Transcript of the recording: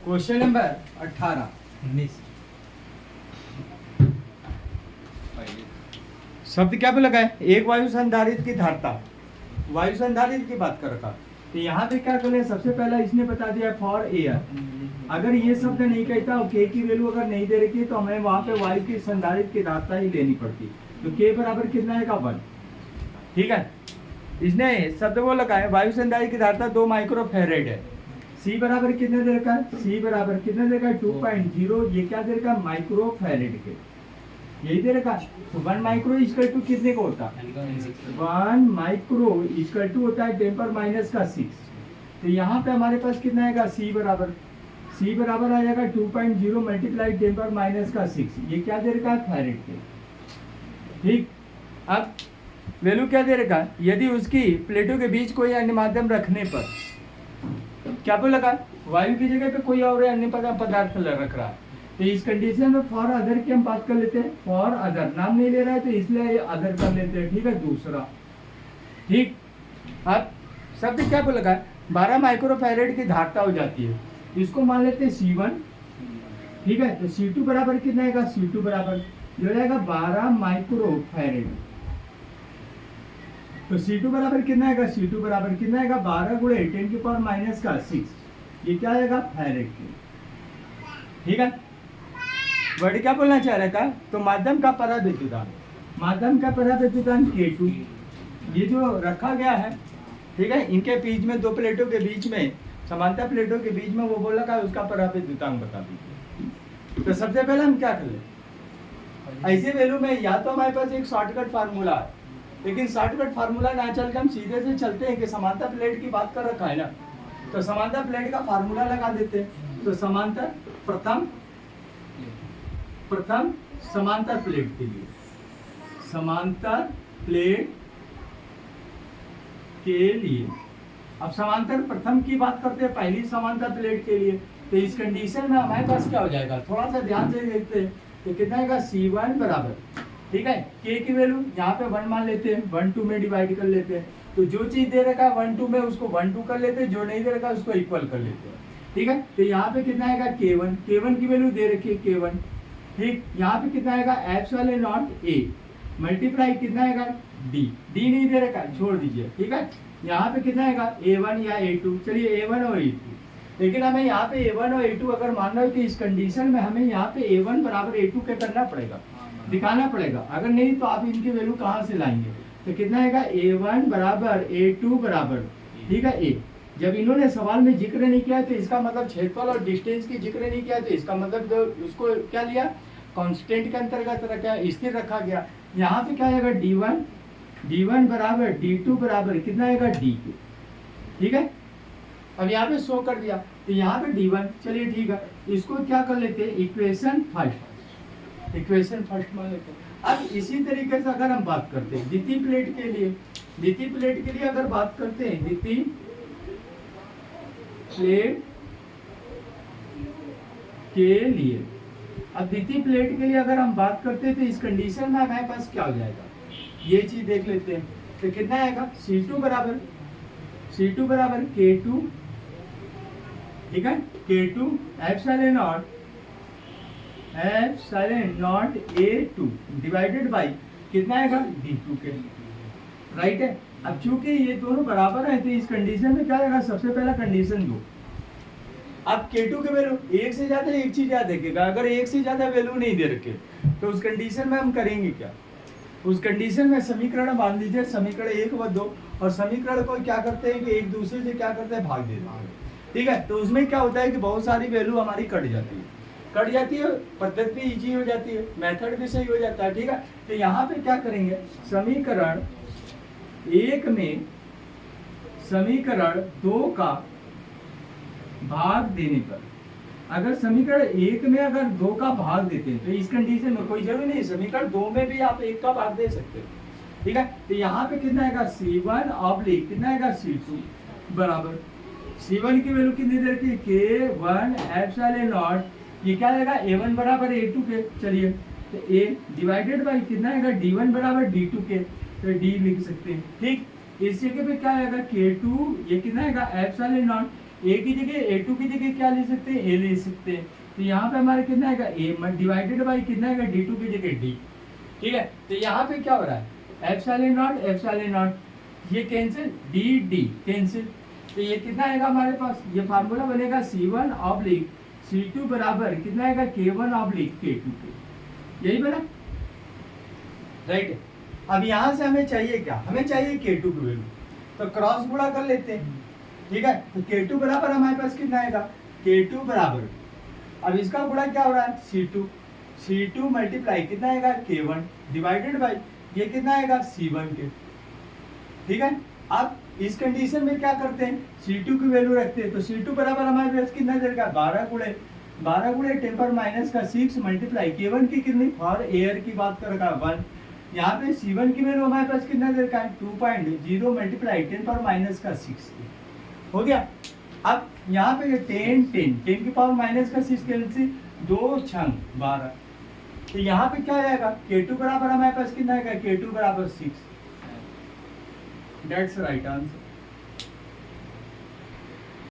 Question number 18 19 शब्द क्या पे लगा है? एक वायु संधारित्र की धारता, वायु संधारित्र की बात कर रखा। तो यहाँ पे क्या करें, सबसे पहला इसने बता दिया फॉर एयर। अगर ये शब्द नहीं कहता और के की वैल्यू अगर नहीं दे रखी है तो हमें वहां पे वायु की संधारित्र की धारता ही लेनी पड़ती। तो के बराबर कितना है का 1। ठीक है, इसने शब्द वो लगा है वायु संधारित्र की धारता 2 माइक्रो फैरेड है। सी बराबर कितने दे रखा है? सी बराबर कितने दे रखा है? 2.0। ये क्या दे रखा है? माइक्रो फैरेड के, यही दे रखा। तो 1 माइक्रो इक्वल टू कितने को होता है? 1 माइक्रो इक्वल टू होता है 10⁻⁶। तो यहाँ पे हमारे पास कितना आएगा? सी बराबर आ जाएगा 2.0 मल्टीप्लाई 10⁻⁶। ये क्या दे रखा है? फैरेड के। ठीक, अब वैल्यू क्या दे रखा है? यदि उसकी प्लेटों के बीच कोई अन्य माध्यम रखने पर क्या पे लगा? वायु की जगह पे कोई और अन्य पदार्थ रख रहा है। तो इस कंडीशन में फॉर अदर की हम बात कर लेते हैं। फॉर अदर नाम नहीं ले रहा है तो इसलिए ये अदर कर लेते हैं। ठीक है, दूसरा। ठीक, अब शब्द क्या पे लगा? 12 माइक्रो फैरेड की धारता हो जाती है, इसको मान लेते हैं C1। ठीक है, तो C2 बराबर कितना आएगा? C2 बराबर जो रहेगा 12 माइक्रो फैरेड। तो C2 बराबर कितना आएगा? C2 बराबर कितना आएगा? 12 गुणे 10⁻⁶। ये क्या आएगा? फैरेड के। ठीक है, वर्ड क्या बोलना चाह रहा था? तो माध्यम का पराविद्युतांक, माध्यम का पराविद्युतांक K2 ये जो रखा गया है। ठीक है, इनके बीच में 2 प्लेटों के बीच में, समांतर प्लेटों के बीच में वो बोल रखा है, उसका पराविद्युतांक बता दीजिए। तो सबसे पहले हम क्या कर ले, ऐसे वैल्यू में या तो हमारे पास एक शॉर्टकट फार्मूला है, लेकिन शॉर्टकट फार्मूला ना चल के हम सीधे से चलते हैं कि समांतर प्लेट की बात कर रखा है ना, तो समांतर प्लेट का फार्मूला लगा देते हैं। तो समांतर प्रथम समांतर प्लेट के लिए, समांतर प्लेट के लिए, अब समांतर प्रथम की बात करते हैं, पहली समांतर प्लेट के लिए। तो इस कंडीशन में हमारे पास क्या हो जाएगा? थोड़ा सा ध्यान से देखते हैं। तो कितना आएगा? C1 बराबर, ठीक है, के की वैल्यू यहाँ पे 1 मान लेते हैं, 1 2 में डिवाइड कर लेते हैं। तो जो चीज दे रखा है 1 2 में, उसको 1 2 कर लेते हैं, जो नहीं दे रखा उसको इक्वल कर लेते हैं। ठीक है, तो यहाँ पे कितना आएगा? K1 की वैल्यू दे रखी है K1। ठीक, यहाँ पे कितना आएगा? ε0 A मल्टीप्लाई कितना आएगा? D नहीं दे रखा, छोड़ दीजिए। ठीक है, यहाँ पे कितना आएगा? A1 या A2, चलिए A1 और A2। लेकिन हमें यहाँ पे A1 और A2 अगर मानना हो तो इस कंडीशन में हमें यहाँ पे A1 बराबर A2 के करना पड़ेगा, दिखाना पड़ेगा। अगर नहीं तो आप इनकी वैल्यू कहाँ से लाएंगे? तो कितना आएगा? A1 बराबर A2 बराबर, ठीक है, A। जब इन्होंने सवाल में जिक्र नहीं किया तो इसका मतलब क्षेत्रफल और डिस्टेंस की जिक्र नहीं किया, तो इसका मतलब उसको क्या लिया? कांस्टेंट के अंतर्गत रखा, स्थिर रखा गया। यहाँ पे क्या आएगा? D1 बराबर D2 बराबर कितना आएगा? D। ठीक है, अब यहाँ पे शो कर दिया, तो यहाँ पे D1, चलिए ठीक है, इसको क्या कर लेते हैं? इक्वेशन फर्स्ट मान लेते हैं। अब इसी तरीके से अगर हम बात करते हैं द्वितीय प्लेट के लिए अगर बात करते हैं द्वितीय प्लेट के लिए, अब द्वितीय प्लेट के लिए अगर हम बात करते हैं तो इस कंडीशन में हमारे पास क्या हो जाएगा? ये चीज देख लेते हैं। तो कितना आएगा? C2 बराबर K2, ठीक है, K2 ε0 A2 डिवाइडेड बाई कितना आएगा? D2 के, राइट है। अब चूंकि ये दोनों बराबर है तो इस कंडीशन में क्या आएगा? सबसे पहला कंडीशन 2। अब K2 के वैल्यू एक से ज्यादा एक चीज याद रखेगा, अगर एक से ज्यादा वैल्यू नहीं दे रखे तो उस कंडीशन में हम करेंगे क्या? उस कंडीशन में समीकरण मान लीजिए, समीकरण 1 व 2, और समीकरण को क्या करते हैं कि एक दूसरे से क्या करते हैं? भाग देते हैं। ठीक है, तो उसमें क्या होता है कि बहुत सारी वैल्यू हमारी कट जाती है, पद्धति भी इजी हो जाती है, मेथड भी सही हो जाता है। ठीक है, तो यहाँ पे क्या करेंगे? समीकरण 1 में समीकरण 2 का भाग देने पर, अगर समीकरण 1 में अगर 2 का भाग देते हैं तो इस कंडीशन में कोई जरूरी नहीं, समीकरण 2 में भी आप 1 का भाग दे सकते हो। ठीक है, तो यहाँ पे कितना आएगा? C1 ऑब्लिक कितना आएगा? C2 बराबर, C1 की वैल्यू कितनी दे रखी है? K1 ε0, ये क्या आएगा? A1 बराबर A2 के, चलिए, तो A डिवाइडेड बाई कितना आएगा? D1 बराबर D2 के, तो D लिख सकते हैं। ठीक, इस जगह पे क्या आएगा? K2 ये कितना आएगा? ε0 ए की जगह A2 की जगह क्या ले सकते हैं, ए ले सकते हैं। तो यहाँ पे हमारे कितना आएगा ए डिवाइडेड बाई कितना आएगा D2 की जगह D। ठीक है, तो यहाँ पे क्या हो रहा है एप्सिलॉन नॉट ये कैंसिल D कैंसिल। तो ये कितना आएगा हमारे पास, ये फार्मूला बनेगा C1 ऑब्लिक C2 बराबर कितना आएगा K1 ऑब्लिक K2 के। यही बना राइट। अब यहाँ से हमें चाहिए क्या, हमें चाहिए K2 की वैल्यू, तो क्रॉस गुणा कर लेते हैं। ठीक है, तो K2 बराबर हमारे पास कितना आएगा K2 बराबर, अब इसका गुणा क्या हो रहा है C2 मल्टीप्लाई कितना आएगा K1 डिवाइडेड बाई ये कितना आएगा C1 के। ठीक है, अब इस कंडीशन में क्या करते हैं C2 की वैल्यू रखते हैं, तो C2 बराबर हमारे पास कितना देगा 12 गुणे 10 पर माइनस का 6 मल्टीप्लाई K1 की कितनी फॉर एयर की बात करेगा 1। यहाँ पे C1 की वैल्यू हमारे पास कितना देगा 2.0 मल्टीप्लाई 10 पर माइनस का 6 हो गया। अब यहाँ पे 10 की पावर माइनस का 6 कैंसिल 2 छंग 12, तो यहाँ पे क्या आएगा K2 बराबर हमारे पास कितना आएगा K2 बराबर 6। That's right answer.